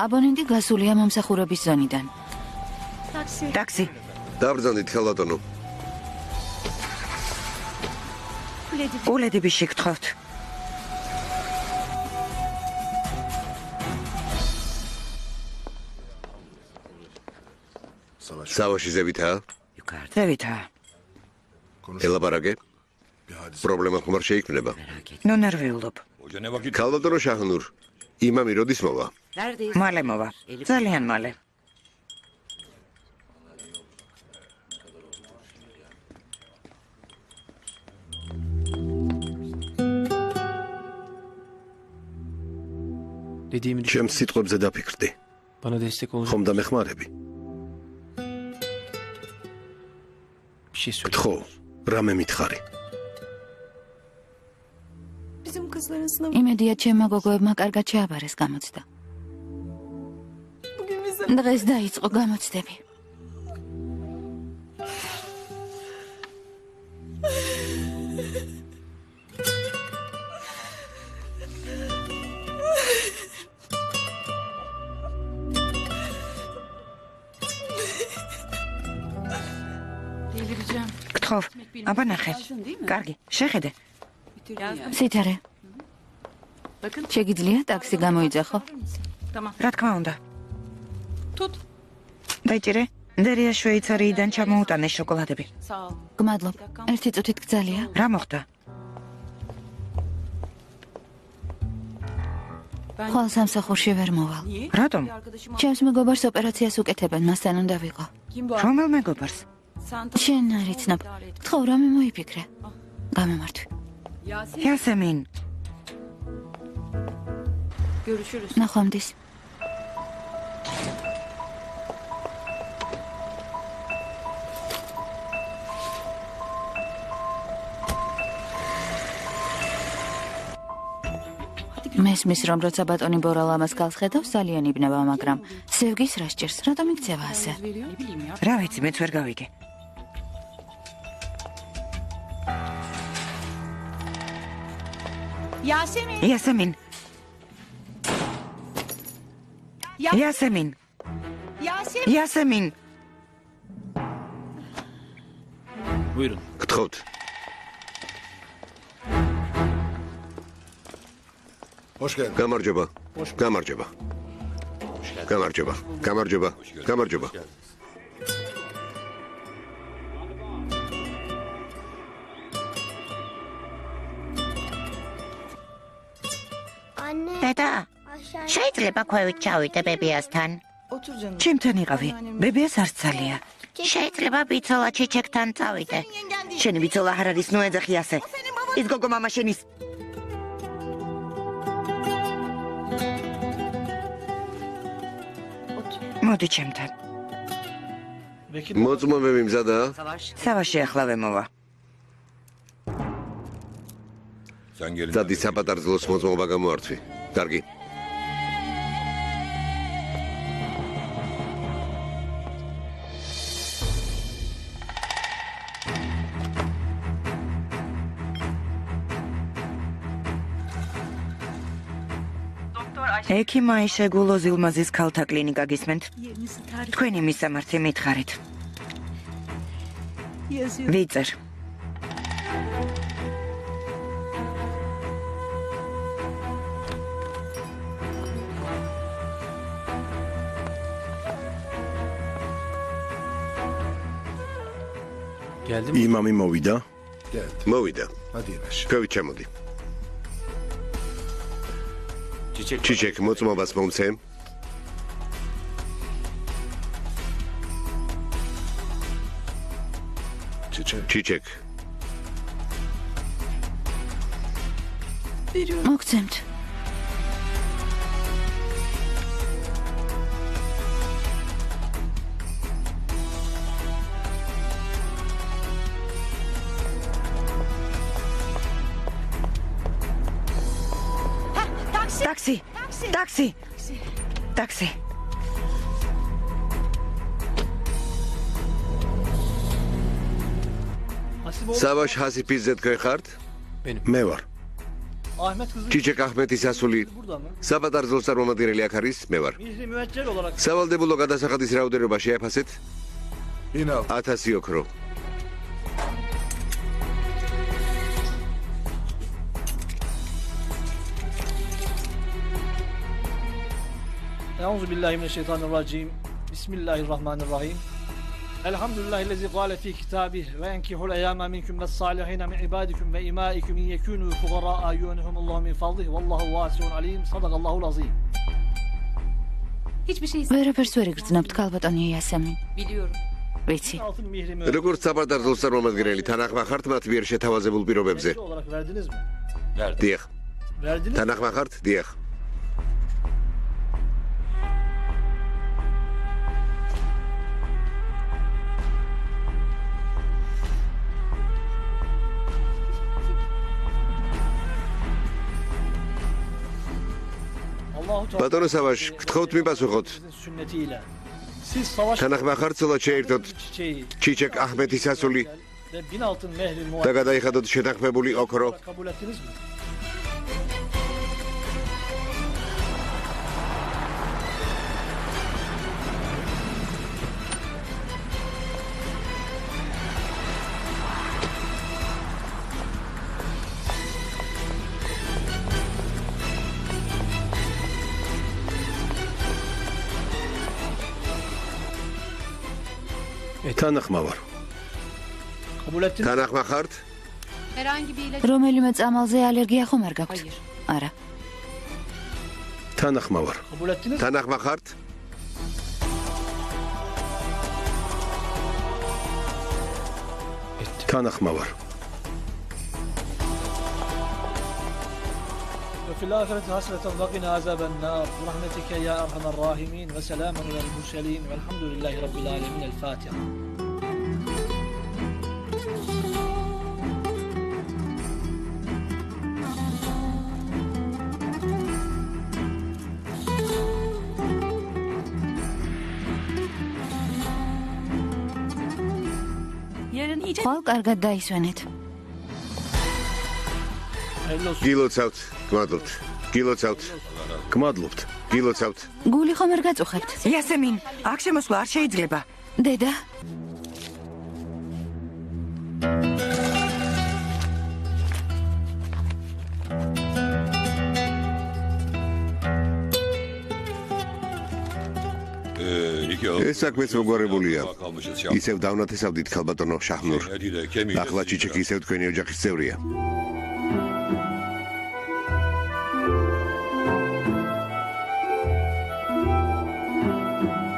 აბონენტი გასულია მომსახურების ზონიდან. ტაქსი. დაბრძანდით ხელბატონო. ულედიბიში გთხოვთ. სავაში ზევითაა? ზევითაა. ელაპარაკე? პრობლემა ხომ არ შეიქმნება? ნუ ნერვიულობ. ხელბატონო შაჰნურ, იმამი როდის მოვა? მალე მოვა. ძალიან მალე. ჩემს სიტყვებზე დაფიქრდი. ხომ დამეხმარები? გთხოვ, რამე მითხარი? იმედია ჩემმა გოგოებმა კარგად შეაბარეს გამოცდა. დღეს დაიწყო გამოცდები. გთხოვ, აბა ნახე. კარგი, შეხედე. სითარე. შეგიძლია ტაქსი გამოიძახო? რა თქმა უნდა. დაიჭირე. დერია შვეიცარიიდან ჩამოუტანე შოკოლადები. გმადლობ. ერთი წუთით გძალია. რა მოხდა? ხვალ სამსახურში ვერ მოვალ. რატომ? ჩემს მეგობარს ოპერაციას უკეთებენ, მასთან უნდა ვიყო. რომელ მეგობარს? შენ არ იცნობ. გთხოვ, რამე მოიფიქრე. გამომართვი. იასემინ. ნახვამდის. მესმის რომ როცა ბატონი ბორალა მას გალს ხედავს, ძალიან იბნება, მაგრამ სევგის რა სჭირს, რატომ იქცევა ასე? რა ვიცი, მეც ვერ გავიგე. იასემინ. იასემინ. იასემინ. გთხოვთ. გამარჯობა. გამარჯობა. გამარჯობა. გამარჯობა. გამარჯობა. დედა, შეიძლება ქვევით ჩავიდე ბებიასთან? ჩემთან იყავი. ბებიას არ სცალია. შეიძლება ბიცოლა ჩიჩეკთან წავიდე. შენი ბიცოლა არ არის, ნუ ეძახი ასე. ის გოგო მამა შენის. მოდი ჩემთან. მოწმობები მზადაა? სავაში ახლავე მოვა. დადი საპატარძლოს მოწმობა გამოართვი. კარგი. ექიმ აიშეგულო ზილმაზის ქალთა კლინიკა გისმენთ? თქვენი მისამართი მითხარით. ვიწერ. იმამი მოვიდა? მოვიდა. ქვევით ჩამოდი. ჩიჩეკ მოწმობას მომცე. ჩიჩეკ. მოგცემთ. ტაქსი. ტაქსი. ტაქსი. სავაშ ჰასიფიძე თქვენ ხართ? მე ვარ. ჩიჩეკ აჰმეთის ასული საბადარზოს წარმომადგენელი აქ არის, მე ვარ. სავალდებულო გადასახადის რაოდენობა შეაფასეთ? 1000 ოქრო. أعوذ بالله من الشيطان الرجيم بسم الله الرحمن الرحيم الحمد لله الذي قال في كتابه وينكحوا الأيام منكم والصالحين من عبادكم وإمائكم إن يكونوا فقراء يغنيهم الله من فضله والله واسع عليم صدق الله العظيم. ვერაფერს ვერ იგრძნობთ, ქალბატონი იასემინ. Biliyorum. ვიცი. Altın mihrimi როგორც საბადარზოს წარმომადგენელი თანახმა ხართ მათ მიერ შეთავაზებულ პირობებზე? olarak verdiniz mi? დიახ. Verdiniz mi? თანახმა ხართ? დიახ. Allahu Teala ბატონო სავაშ, გთხოვთ მიპასუხოთ. sünnetiyle siz savaş თანახმა ხართ ცოლად შეერთოთ çiçeği ჩიჩეკ აჰმეთის ასული ve 1000 altın mehri და muayene გადაიხადოთ შეთანხმებული ოქრო. kabul ettiniz mi? თანახმა ვარ. Kabul ettiniz mi? თანახმა ხართ? Herhangi bir ilaç... რომელიმე წამალზე ალერგია ხომ არ გაქვთ? არა. თანახმა ვარ. Kabul ettiniz mi? თანახმა ხართ? თანახმა ვარ. وفي الآخرة حسنة وقنا عذاب النار برحمتك يا أرحم الراحمين وسلام على المرسلين والحمد لله رب العالمين الفاتحة. Yarın iyice... ხვალ კარგად დაისვენეთ. Hayırlı olsun. გილოცავთ, გმადლობთ. გილოცავთ, გმადლობთ. გილოცავთ. გული ხომ არ გაწუხებთ? იასემინ, აქ შემოსვლა არ შეიძლება. დედა, ეს საქმეც მოგვარებულია. ისევ დავნათესავდით ქალბატონო შაჰნურ. ახლა ჩიჩეკი ისევ თქვენი ოჯახის წევრია.